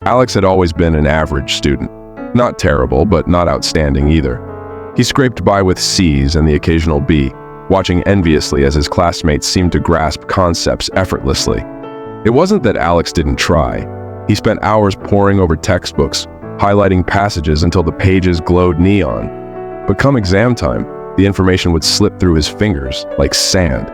Alex had always been an average student. Not terrible, but not outstanding either. He scraped by with C's and the occasional B, watching enviously as his classmates seemed to grasp concepts effortlessly. It wasn't that Alex didn't try. He spent hours poring over textbooks, highlighting passages until the pages glowed neon. But come exam time, the information would slip through his fingers like sand.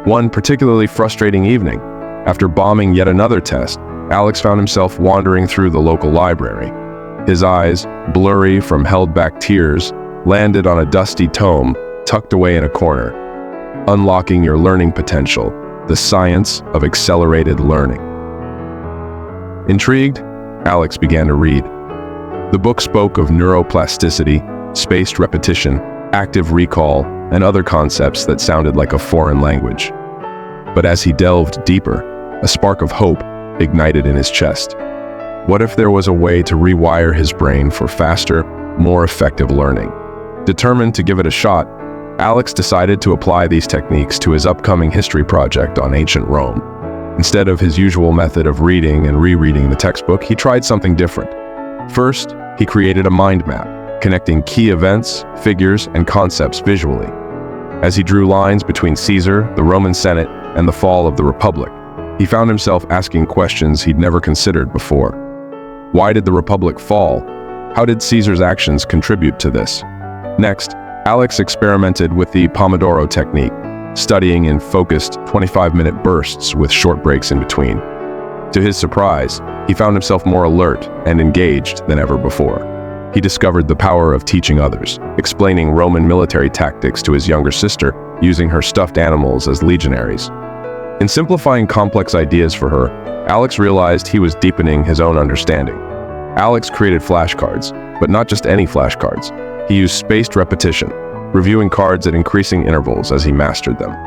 One particularly frustrating evening, after bombing yet another test, Alex found himself wandering through the local library. His eyes, blurry from held-back tears, landed on a dusty tome tucked away in a corner. Unlocking Your Learning Potential, the Science of Accelerated Learning. Intrigued, Alex began to read. The book spoke of neuroplasticity, spaced repetition, active recall, and other concepts that sounded like a foreign language. But as he delved deeper, a spark of hope ignited in his chest. What if there was a way to rewire his brain for faster, more effective learning? Determined to give it a shot, Alex decided to apply these techniques to his upcoming history project on ancient Rome. Instead of his usual method of reading and rereading the textbook, he tried something different. First, he created a mind map, connecting key events, figures, and concepts visually. As he drew lines between Caesar, the Roman Senate, and the fall of the Republic, he found himself asking questions he'd never considered before. Why did the Republic fall? How did Caesar's actions contribute to this? Next, Alex experimented with the Pomodoro technique, studying in focused 25-minute bursts with short breaks in between. To his surprise, he found himself more alert and engaged than ever before. He discovered the power of teaching others, explaining Roman military tactics to his younger sister, using her stuffed animals as legionaries. In simplifying complex ideas for her, Alex realized he was deepening his own understanding. Alex created flashcards, but not just any flashcards. He used spaced repetition, reviewing cards at increasing intervals as he mastered them.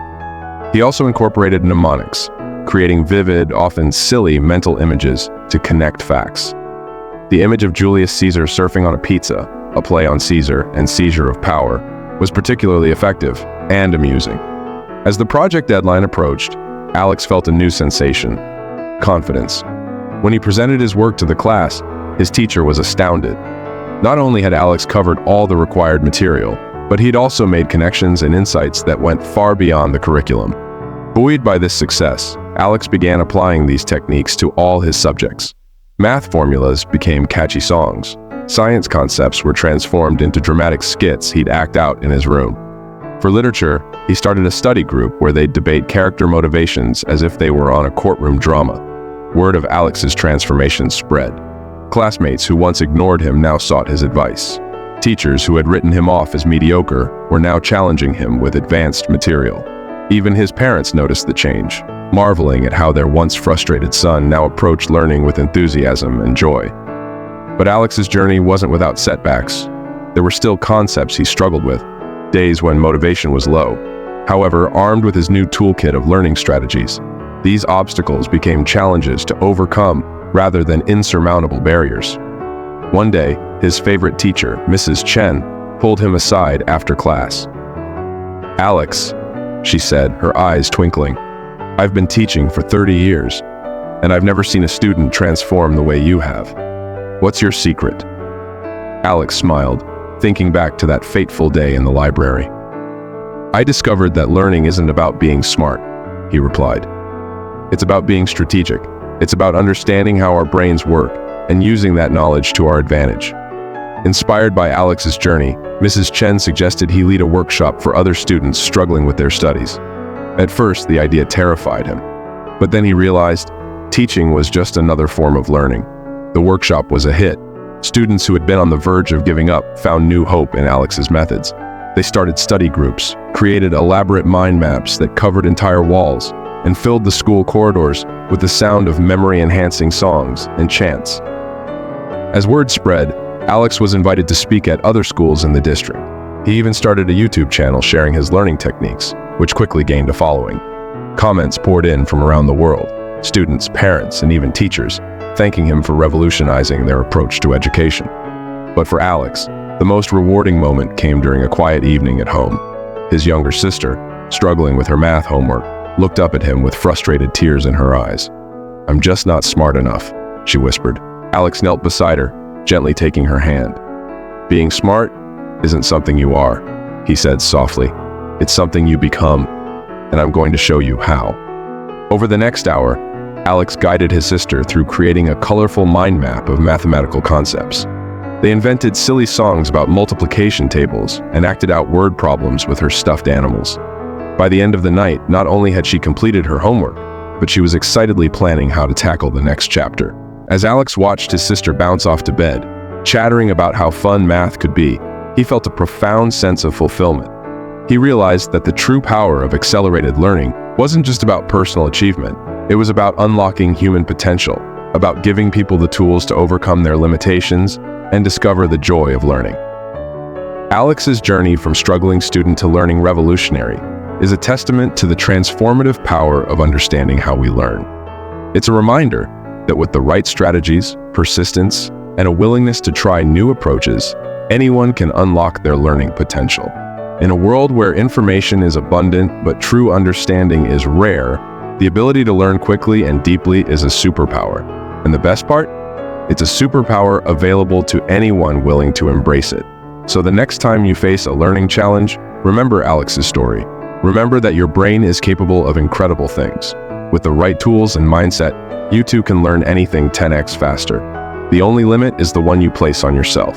He also incorporated mnemonics, creating vivid, often silly mental images to connect facts. The image of Julius Caesar surfing on a pizza, a play on Caesar and seizure of power, was particularly effective and amusing. As the project deadline approached, Alex felt a new sensation: confidence. When he presented his work to the class, his teacher was astounded. Not only had Alex covered all the required material, but he'd also made connections and insights that went far beyond the curriculum. Buoyed by this success, Alex began applying these techniques to all his subjects. Math formulas became catchy songs. Science concepts were transformed into dramatic skits he'd act out in his room. For literature, he started a study group where they'd debate character motivations as if they were on a courtroom drama. Word of Alex's transformation spread. Classmates who once ignored him now sought his advice. Teachers who had written him off as mediocre were now challenging him with advanced material. Even his parents noticed the change, marveling at how their once frustrated son now approached learning with enthusiasm and joy. But Alex's journey wasn't without setbacks. There were still concepts he struggled with, days when motivation was low. However, armed with his new toolkit of learning strategies, these obstacles became challenges to overcome rather than insurmountable barriers. One day, his favorite teacher, Mrs. Chen, pulled him aside after class. "Alex," she said, her eyes twinkling, "I've been teaching for 30 years, and I've never seen a student transform the way you have. What's your secret?" Alex smiled, thinking back to that fateful day in the library. "I discovered that learning isn't about being smart," he replied. "It's about being strategic. It's about understanding how our brains work and using that knowledge to our advantage." Inspired by Alex's journey, Mrs. Chen suggested he lead a workshop for other students struggling with their studies. At first, the idea terrified him, but then he realized teaching was just another form of learning. The workshop was a hit. Students who had been on the verge of giving up found new hope in Alex's methods. They started study groups, created elaborate mind maps that covered entire walls, and filled the school corridors with the sound of memory-enhancing songs and chants. As word spread, Alex was invited to speak at other schools in the district. He even started a YouTube channel sharing his learning techniques, which quickly gained a following. Comments poured in from around the world, students, parents, and even teachers, thanking him for revolutionizing their approach to education. But for Alex, the most rewarding moment came during a quiet evening at home. His younger sister, struggling with her math homework, looked up at him with frustrated tears in her eyes. "I'm just not smart enough," she whispered. Alex knelt beside her, gently taking her hand. Being smart isn't something you are, he said softly. It's something you become, and I'm going to show you how. Over the next hour, Alex guided his sister through creating a colorful mind map of mathematical concepts. They invented silly songs about multiplication tables and acted out word problems with her stuffed animals. By the end of the night, not only had she completed her homework, but she was excitedly planning how to tackle the next chapter. As Alex watched his sister bounce off to bed, chattering about how fun math could be, he felt a profound sense of fulfillment. He realized that the true power of accelerated learning wasn't just about personal achievement. It was about unlocking human potential, about giving people the tools to overcome their limitations and discover the joy of learning. Alex's journey from struggling student to learning revolutionary is a testament to the transformative power of understanding how we learn. It's a reminder that with the right strategies, persistence, and a willingness to try new approaches, anyone can unlock their learning potential. In a world where information is abundant but true understanding is rare, the ability to learn quickly and deeply is a superpower. And the best part? It's a superpower available to anyone willing to embrace it. So the next time you face a learning challenge, remember Alex's story. Remember that your brain is capable of incredible things. With the right tools and mindset, you too can learn anything 10x faster. The only limit is the one you place on yourself.